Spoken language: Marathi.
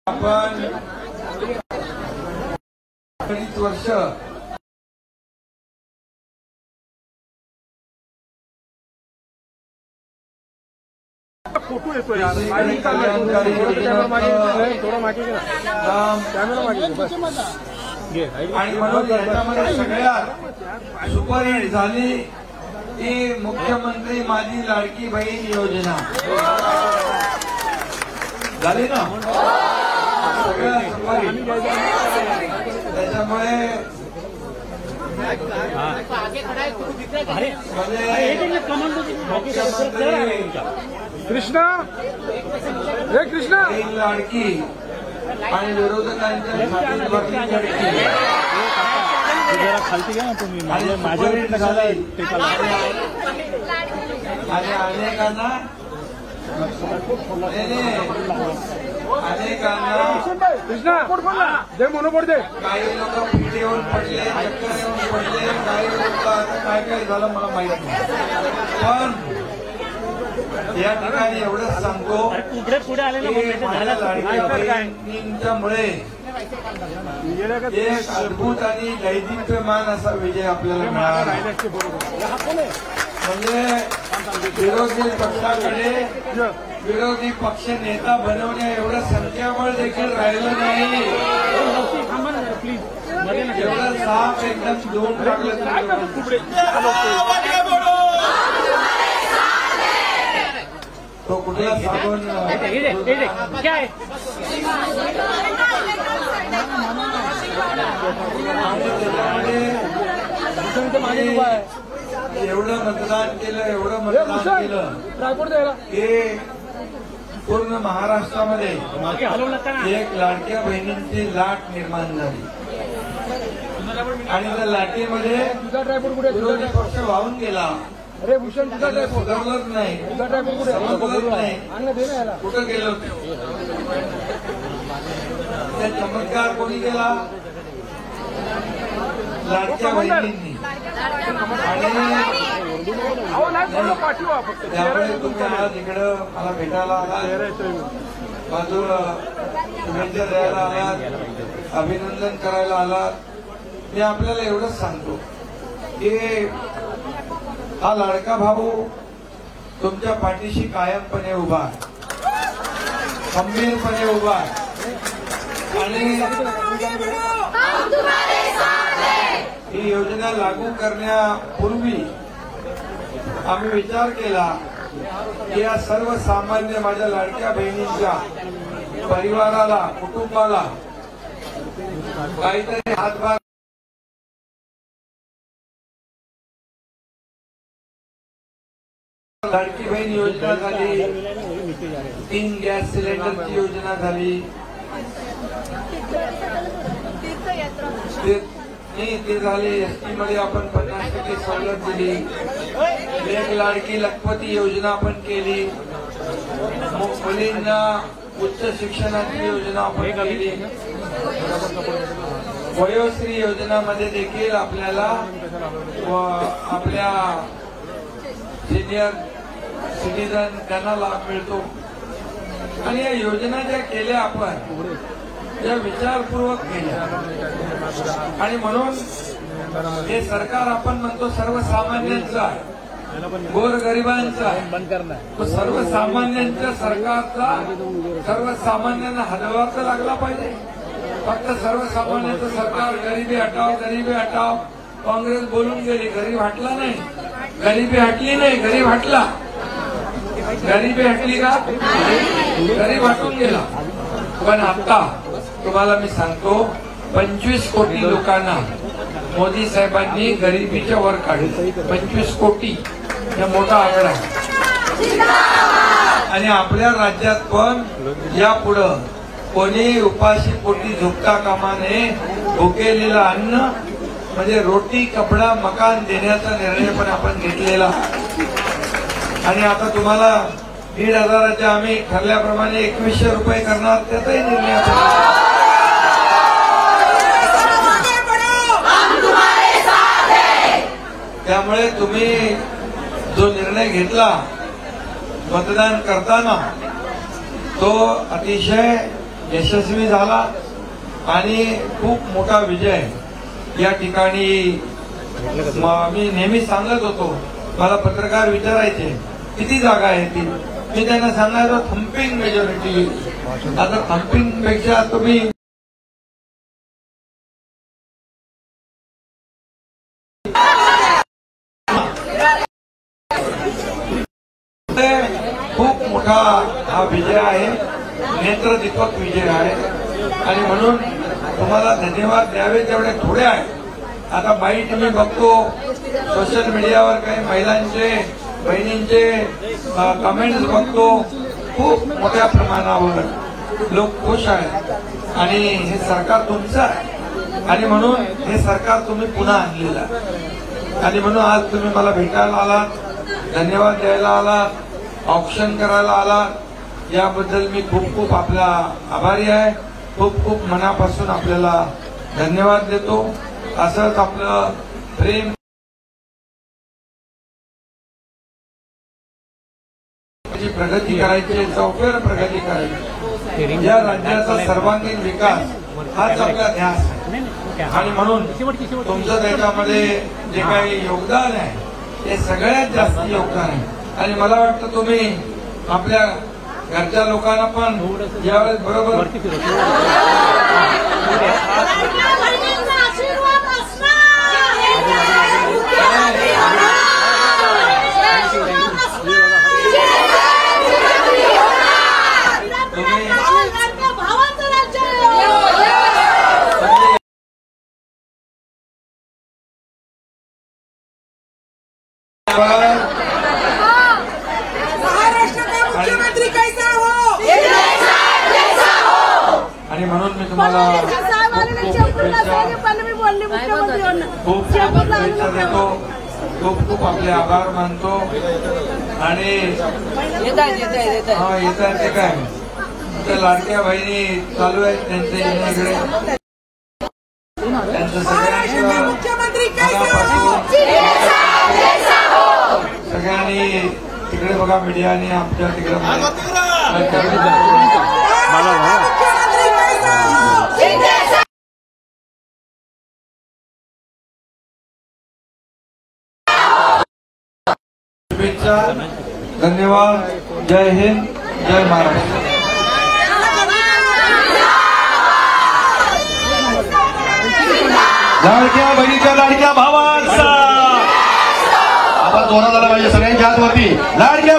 आपण 30 वर्ष फोटो येतोय कल्याणकारी आणि म्हणून याच्यामध्ये सगळ्यात सुपरहिट झाली ती मुख्यमंत्री माझी लाडकी बहीण योजना झाली ना सगळ्यात सुपरहिट। त्याच्यामुळे कृष्णा हे कृष्णा लाडकी आणि विरोधकांच्या छातीवरती चढकी जरा खालती घ्या ना तुम्ही माझ्यावर आणि अनेकांना कृष्णा दे मनोबळ दे। काही लोक पिढी येऊन पडले, चक्कर येऊन पडले, काही लोक आता काय काय झालं मला माहित नाही, पण या ठिकाणी एवढंच सांगतो की माझ्या लाडक्यांच्यामुळे एक अद्भुत आणि दैदिप्यमान असा विजय आपल्याला मिळाला। म्हणजे विरोधी पक्षाकडे विरोधी पक्ष नेता बनवण्या एवढं संख्याबळ देखील राहिलं नाही। एवढं साफ एकदम दोन टाकलं तो कुठला साबण एवढं मतदान केलं की पूर्ण महाराष्ट्रामध्ये एक लाडक्या बहिणींची लाट निर्माण झाली आणि त्या लाटेमध्ये विरोधी पक्ष वाहून गेला। अरे भूषण सुधारलंच नाही, समजलंच नाही कुठं गेलं। त्या चमत्कार कोणी केला? लाडक्या बहिणींनी। त्यामुळे तुम्ही आज इकडं मला भेटायला आलात, बाजूला शुभेच्छा द्यायला आलात, अभिनंदन करायला आलात। मी आपल्याला एवढंच सांगतो की हा लाडका भाऊ तुमच्या पाठीशी कायमपणे उभा, खंबीरपणे उभा आणि ही योजना लागू करण्यापूर्वी आम्ही विचार केला की या सर्वसामान्य माझ्या लाडक्या बहिणींच्या परिवाराला, कुटुंबाला काहीतरी हातभार लाडकी बहीण योजना झाली, 3 गॅस सिलेंडरची योजना झाली, ते झाले। एसटी मध्ये आपण 50% सवलत दिली, एक लाडकी लखपती योजना आपण केली, मुलींना उच्च शिक्षणाची योजना आपण केली, वयोश्री योजनामध्ये देखील आपल्याला आपल्या सिनियर सिटीजन त्यांना लाभ मिळतो। आणि या योजना ज्या केल्या आपण त्या विचारपूर्वक केल्या आणि म्हणून हे सरकार आपण म्हणतो सर्वसामान्यांचं आहे, गोरगरिबांचा आहे। सर्वसामान्यांच्या सरकारचा सर्वसामान्यांना हातभार लागला पाहिजे। फक्त सर्वसामान्यांचं सरकार गरिबी हटाव, गरिबी हटाव, काँग्रेस बोलून गेली, गरीब हटला नाही, गरिबी हटली नाही, गरीब हटला। गरिबी हटली का? गरीब हटून गेला। पण आता तुम्हाला मी सांगतो 25 कोटी लोकांना मोदी साहेबांनी गरिबीच्या वर काढले। 25 कोटी हा मोठा आकडा आहे आणि आपल्या राज्यात पण यापुढं कोणी उपाशी पोटी झोपता कामा नये। भुकेलेलं अन्न म्हणजे रोटी, कपडा, मकान देण्याचा निर्णय पण आपण घेतलेला आणि आता तुम्हाला 1,500 आम्ही ठरल्याप्रमाणे 2100 रुपये करणार, त्याचाही निर्णय त्यामुळे तुम्ही जो निर्णय घेतला मतदान करताना तो अतिशय यशस्वी झाला आणि खूप मोठा विजय या ठिकाणी मी नेहमी सांगत होतो. मला पत्रकार विचारायचे किती जागा आहे ती, मी त्यांना सांगायचो थम्पिंग मेजॉरिटी. आता थम्पिंग पेक्षा तुम्ही खूप मोठा हा विजय आहे, नेत्रदीपक विजय आहे. आणि म्हणून तुम्हाला धन्यवाद द्यावे तेवढे थोडे आहे. आता बाईट मी बघतो सोशल मीडियावर काही महिलांचे बहिणींचे कमेंट्स बघतो. खूप मोठ्या प्रमाणावर लोक खुश आहेत आणि हे सरकार तुमचं आहे आणि म्हणून हे सरकार तुम्ही पुन्हा आणलेलं आहे. आणि म्हणून आज तुम्ही मला भेटायला आलात, धन्यवाद द्यायला आलात, ऑप्शन करायला आलात, याबद्दल मी खूप खूप आपला आभारी आहे. खूप खूप मनापासून आपल्याला धन्यवाद देतो. असंच आपलं प्रेम प्रगती करायची, चौफेर प्रगती करायची. या राज्याचा सर्वांगीण विकास हाच आपला ध्यास आहे. आणि म्हणून तुमचं त्याच्यामध्ये जे काही योगदान आहे ते सगळ्यात जास्त योगदान आहे. आणि मला वाटतं तुम्ही आपल्या घरच्या लोकांना पण यावेळेस बरोबर आणि म्हणून मी तुम्हाला खूप शुभेच्छा देतो, खूप खूप आपले आभार मानतो. आणि येत आहे ते काय त्या लाडक्या बहिणी चालू आहेत त्यांचे येण्याकडे, त्यांचं सगळ्यांचं सगळ्यांनी तिकडे बघा मीडियाने आमच्या तिकडे शुभेच्छा. धन्यवाद. जय हिंद, जय महाराष्ट्र. लाडक्या बहिणीच्या लाडक्या भावांचा आवाज जोरात आला पाहिजे सगळ्यांच्या हातवरती. लाडक्या